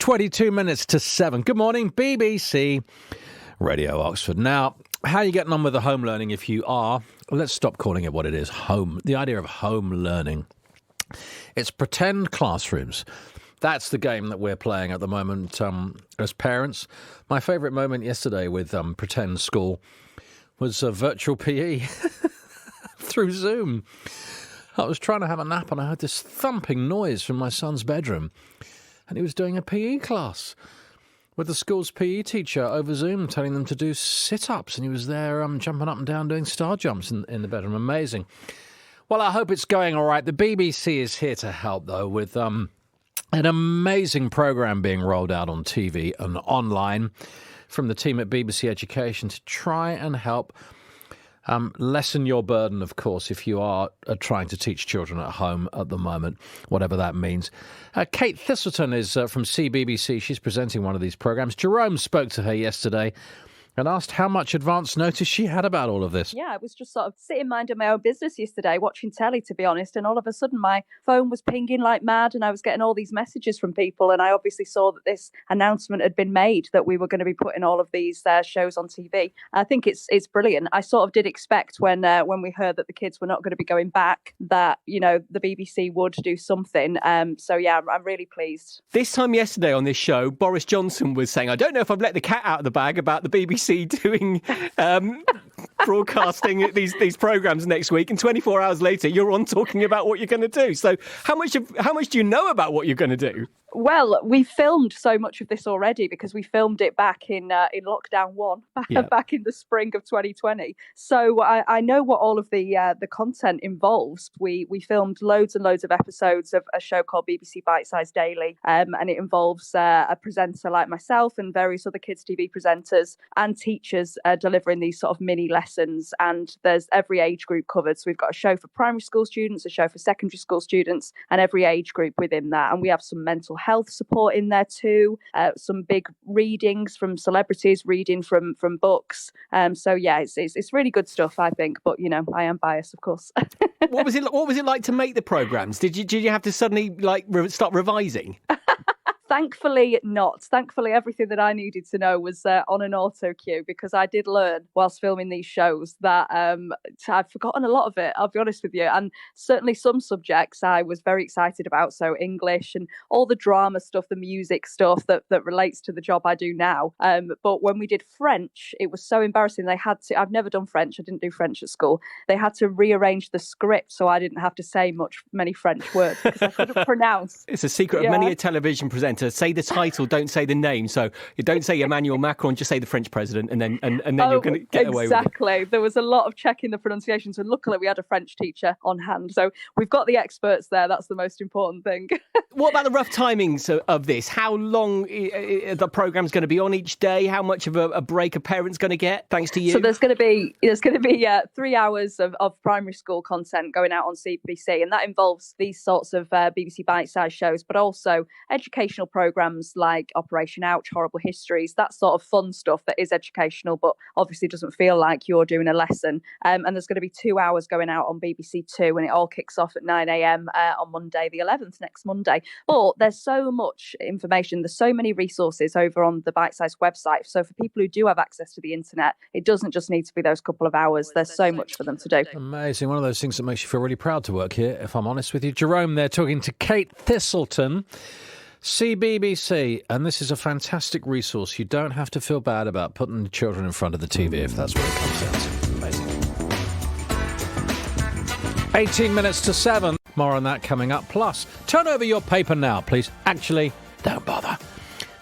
22 minutes to 7. Good morning, BBC Radio Oxford. Now, how are you getting on with the home learning if you are? Let's stop calling it what it is, home. The idea of home learning. It's pretend classrooms. That's the game that we're playing at the moment as parents. My favourite moment yesterday with Pretend School was virtual PE through Zoom. I was trying to have a nap and I heard this thumping noise from my son's bedroom. And he was doing a PE class with the school's PE teacher over Zoom, telling them to do sit-ups. And he was there jumping up and down doing star jumps in the bedroom. Amazing. Well, I hope it's going all right. The BBC is here to help, though, with an amazing programme being rolled out on TV and online from the team at BBC Education to try and help lessen your burden, of course, if you are trying to teach children at home at the moment, whatever that means. Kate Thistleton is from CBBC. She's presenting one of these programmes. Jerome spoke to her yesterday and asked how much advance notice she had about all of this. Yeah, I was just sort of sitting minding my own business yesterday, watching telly, to be honest, and all of a sudden my phone was pinging like mad and I was getting all these messages from people, and I obviously saw that this announcement had been made that we were going to be putting all of these shows on TV. I think it's brilliant. I sort of did expect when we heard that the kids were not going to be going back that, you know, the BBC would do something. So yeah, I'm really pleased. This time yesterday on this show, Boris Johnson was saying, I don't know if I've let the cat out of the bag about the BBC doing broadcasting these programmes next week, and 24 hours later you're on talking about what you're going to do. So how much do you know about what you're going to do? Well, we filmed so much of this already because we filmed it back in lockdown 1, back in the spring of 2020. So I know what all of the content involves. We filmed loads and loads of episodes of a show called BBC Bite Size Daily, and it involves a presenter like myself and various other kids TV presenters and teachers delivering these sort of mini lessons. And there's every age group covered. So we've got a show for primary school students, a show for secondary school students, and every age group within that. And we have some mental health support in there too, some big readings from celebrities, reading from books. So yeah, it's really good stuff, I think. But you know, I am biased, of course. What was it like to make the programmes? Did you have to suddenly start revising? Thankfully not. Thankfully, everything that I needed to know was on an auto cue, because I did learn whilst filming these shows that I've forgotten a lot of it, I'll be honest with you. And certainly some subjects I was very excited about. So English and all the drama stuff, the music stuff that relates to the job I do now. But when we did French, it was so embarrassing. I've never done French. I didn't do French at school. They had to rearrange the script so I didn't have to say many French words because I couldn't pronounce. It's a secret of many a television presenter. Say the title, don't say the name. So you don't say Emmanuel Macron, just say the French president, and then you're going to get away with it. Exactly. There was a lot of checking the pronunciations, and luckily we had a French teacher on hand. So we've got the experts there. That's the most important thing. What about the rough timings of this? How long the programme's going to be on each day? How much of a break a parent's going to get, thanks to you? So there's going to be 3 hours of primary school content going out on CBBC, and that involves these sorts of BBC bite-sized shows, but also educational programmes like Operation Ouch, Horrible Histories, that sort of fun stuff that is educational, but obviously doesn't feel like you're doing a lesson. And there's going to be 2 hours going out on BBC Two, and it all kicks off at 9 a.m. On Monday, the 11th, next Monday. But there's so much information, there's so many resources over on the Bite Size website. So for people who do have access to the internet, it doesn't just need to be those couple of hours. There's so much for them to do. Amazing. One of those things that makes you feel really proud to work here, if I'm honest with you. Jerome there talking to Kate Thistleton, CBBC, and this is a fantastic resource. You don't have to feel bad about putting children in front of the TV if that's what it comes down to. Amazing. 18 minutes to 7. More on that coming up. Plus, turn over your paper now, please. Actually, don't bother.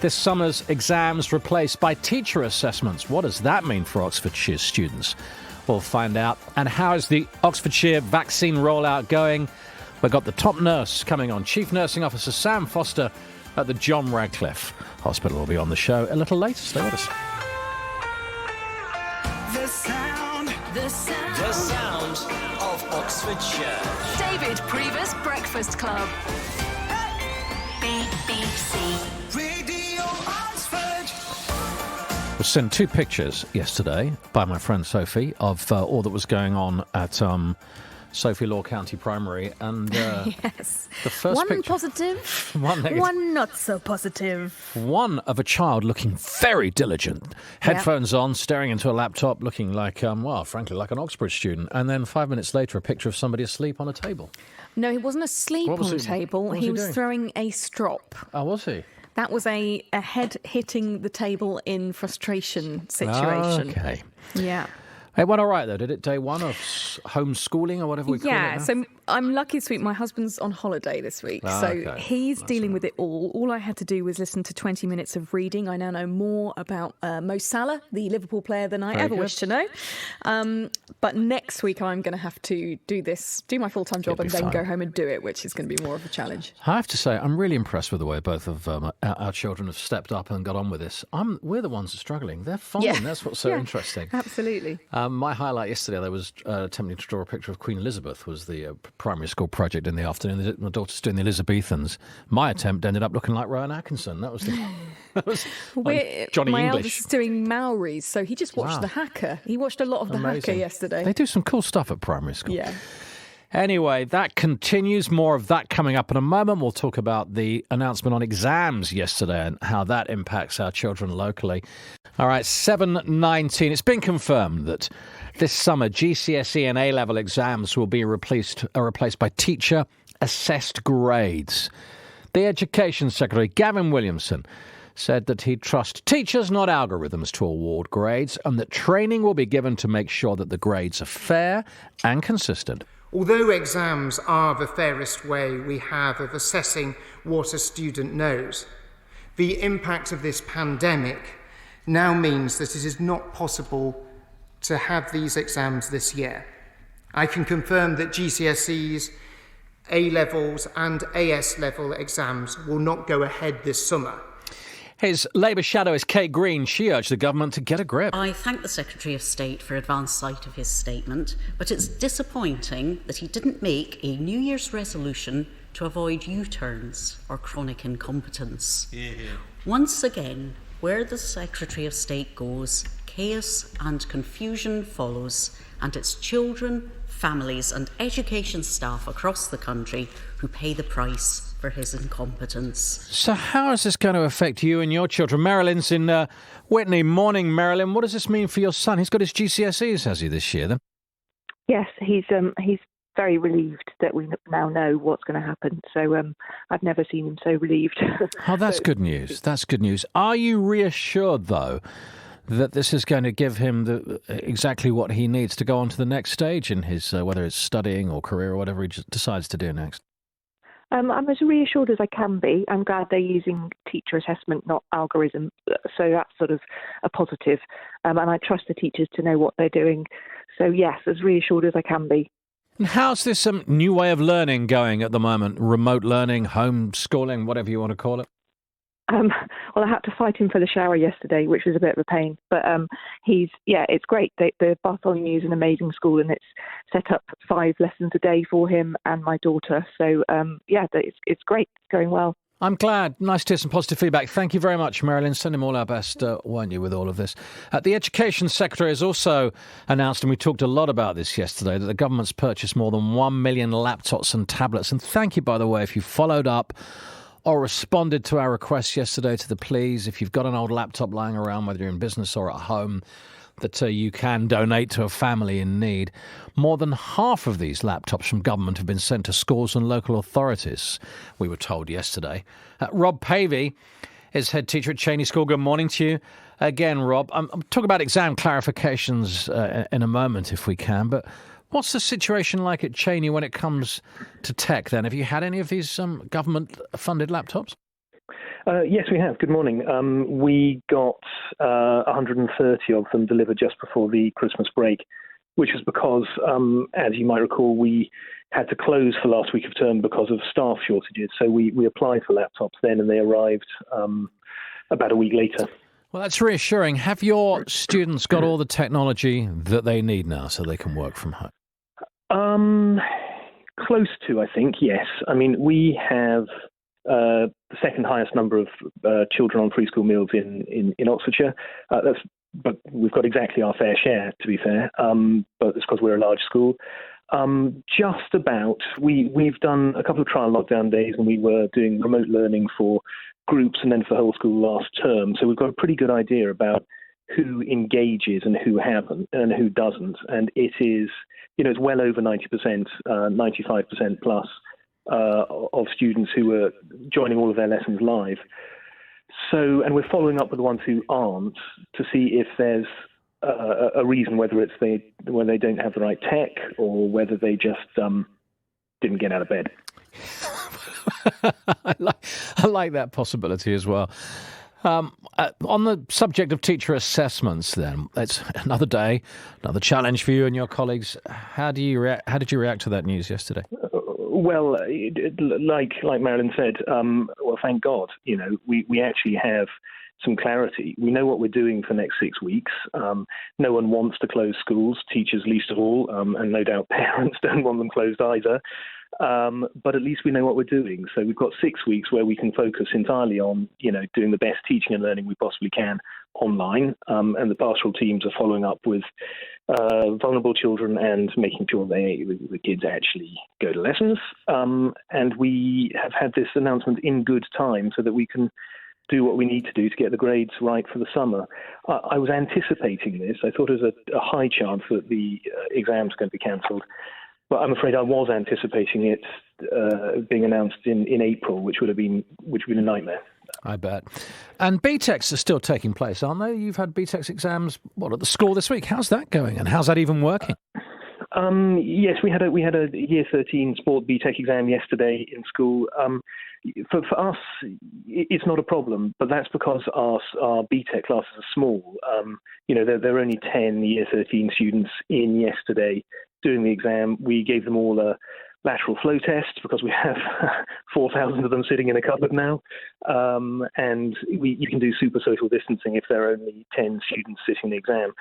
This summer's exams replaced by teacher assessments. What does that mean for Oxfordshire students? We'll find out. And how is the Oxfordshire vaccine rollout going? We've got the top nurse coming on. Chief Nursing Officer Sam Foster at the John Radcliffe Hospital will be on the show a little later. Stay with us. The sound of Oxfordshire. David Prever's Breakfast Club. BBC Radio Oxford. I was sent 2 pictures yesterday by my friend Sophie of all that was going on at Sophie Law County Primary, and Yes. the first One picture, positive, one negative. one not so positive. One of a child looking very diligent, headphones on, staring into a laptop, looking like, frankly, like an Oxford student. And then 5 minutes later, a picture of somebody asleep on a table. No, he wasn't asleep What was on the he- table. what was He he was doing? throwing a strop. Oh, was he? That was a head hitting the table in frustration situation. Okay. Yeah. It went all right, though, did it? Day one of homeschooling or whatever we call it Yeah, now? so I'm lucky this week. My husband's on holiday this week, so Okay. he's dealing with it all. All I had to do was listen to 20 minutes of reading. I now know more about Mo Salah, the Liverpool player, than I Very ever good. wished to know. But next week I'm going to have to do my full-time job, It'll and be then fine. go home and do it, which is going to be more of a challenge. I have to say, I'm really impressed with the way both of our children have stepped up and got on with this. We're the ones that are struggling. They're fine. Yeah. That's what's so Yeah, interesting. Absolutely. My highlight yesterday, there was attempting to draw a picture of Queen Elizabeth, was the primary school project in the afternoon. My daughter's doing the Elizabethans. My attempt ended up looking like Rowan Atkinson. That was like Johnny My English. eldest is doing Maoris, so he just watched Wow. The Hacker. He watched a lot of The Hacker Amazing. yesterday. They do some cool stuff at primary school. Yeah. Anyway, that continues. More of that coming up in a moment. We'll talk about the announcement on exams yesterday and how that impacts our children locally. All right, 7:19. It's been confirmed that this summer GCSE and A-level exams will be replaced by teacher-assessed grades. The Education Secretary, Gavin Williamson, said that he'd trust teachers, not algorithms, to award grades, and that training will be given to make sure that the grades are fair and consistent. Although exams are the fairest way we have of assessing what a student knows, the impact of this pandemic now means that it is not possible to have these exams this year. I can confirm that GCSEs, A-levels and AS-level exams will not go ahead this summer. His Labour shadow is Kate Green. She urged the government to get a grip. I thank the Secretary of State for advance sight of his statement, but it's disappointing that he didn't make a New Year's resolution to avoid U-turns or chronic incompetence. Once again, where the Secretary of State goes, chaos and confusion follows, and it's children, families and education staff across the country who pay the price for his incompetence. So how is this going to affect you and your children? Merilyn's in Whitney. Morning, Merilyn. What does this mean for your son? He's got his GCSEs, has he, this year then? Yes, he's very relieved that we now know what's going to happen. So I've never seen him so relieved. Oh, that's good news. That's good news. Are you reassured, though, that this is going to give him exactly what he needs to go on to the next stage in his, whether it's studying or career or whatever he just decides to do next? I'm as reassured as I can be. I'm glad they're using teacher assessment, not algorithm. So that's sort of a positive. And I trust the teachers to know what they're doing. So yes, as reassured as I can be. And how's this new way of learning going at the moment? Remote learning, homeschooling, whatever you want to call it? Well, I had to fight him for the shower yesterday, which was a bit of a pain. But it's great. The Bartholomew is an amazing school, and it's set up 5 lessons a day for him and my daughter. So it's great. It's going well. I'm glad. Nice to hear some positive feedback. Thank you very much, Merilyn. Send him all our best, won't you, with all of this. The Education Secretary has also announced, and we talked a lot about this yesterday, that the government's purchased more than 1 million laptops and tablets. And thank you, by the way, if you followed up or responded to our request yesterday to the please. If you've got an old laptop lying around, whether you're in business or at home, that you can donate to a family in need. More than half of these laptops from government have been sent to schools and local authorities, we were told yesterday. Rob Pavey is head teacher at Cheney School. Good morning to you again, Rob. I'm talking about exam clarifications in a moment, if we can, but what's the situation like at Cheney when it comes to tech then? Have you had any of these government-funded laptops? Yes, we have. Good morning. We got 130 of them delivered just before the Christmas break, which was because, as you might recall, we had to close for last week of term because of staff shortages. So we applied for laptops then, and they arrived about a week later. Well, that's reassuring. Have your students got all the technology that they need now so they can work from home? Close to, I think, yes. I mean, we have the second highest number of children on free school meals in Oxfordshire. But we've got exactly our fair share, to be fair. But it's because we're a large school. Just about. We've done a couple of trial lockdown days, and we were doing remote learning for groups and then for the whole school last term. So we've got a pretty good idea about who engages and who haven't and who doesn't. And it is, it's well over 90%, 95% plus of students who are joining all of their lessons live. So, and we're following up with the ones who aren't to see if there's a reason, whether it's they don't have the right tech or whether they just didn't get out of bed. I like that possibility as well. On the subject of teacher assessments, then, it's another day, another challenge for you and your colleagues. How did you react to that news yesterday? Well, like Merilyn said, well, thank God, we actually have some clarity. We know what we're doing for the next 6 weeks. No one wants to close schools, teachers least of all, and no doubt parents don't want them closed either. But at least we know what we're doing. So we've got 6 weeks where we can focus entirely on, doing the best teaching and learning we possibly can online. And the pastoral teams are following up with vulnerable children and making sure the kids actually go to lessons. And we have had this announcement in good time so that we can do what we need to do to get the grades right for the summer. I was anticipating this. I thought there was a high chance that the exams are going to be cancelled. But I'm afraid I was anticipating it being announced in April, which would have been a nightmare. I bet. And BTECs are still taking place, aren't they? You've had BTECs exams, at the school this week. How's that going, and how's that even working? Yes, we had a Year 13 Sport BTEC exam yesterday in school. For us, it's not a problem, but that's because our BTEC classes are small. There are only 10 Year 13 students in yesterday doing the exam. We gave them all a lateral flow test because we have 4,000 of them sitting in a cupboard now. And you can do super social distancing if there are only 10 students sitting the exam.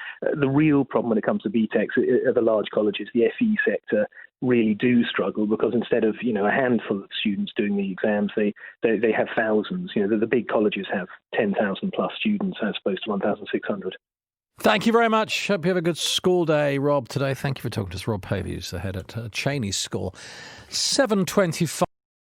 The real problem when it comes to BTECs at the large colleges, the FE sector, really do struggle because instead of a handful of students doing the exams, they have thousands. The big colleges have 10,000 plus students as opposed to 1,600. Thank you very much. Hope you have a good school day, Rob, today. Thank you for talking to us. Rob Pavey, who's the head at Cheney School. 7:25.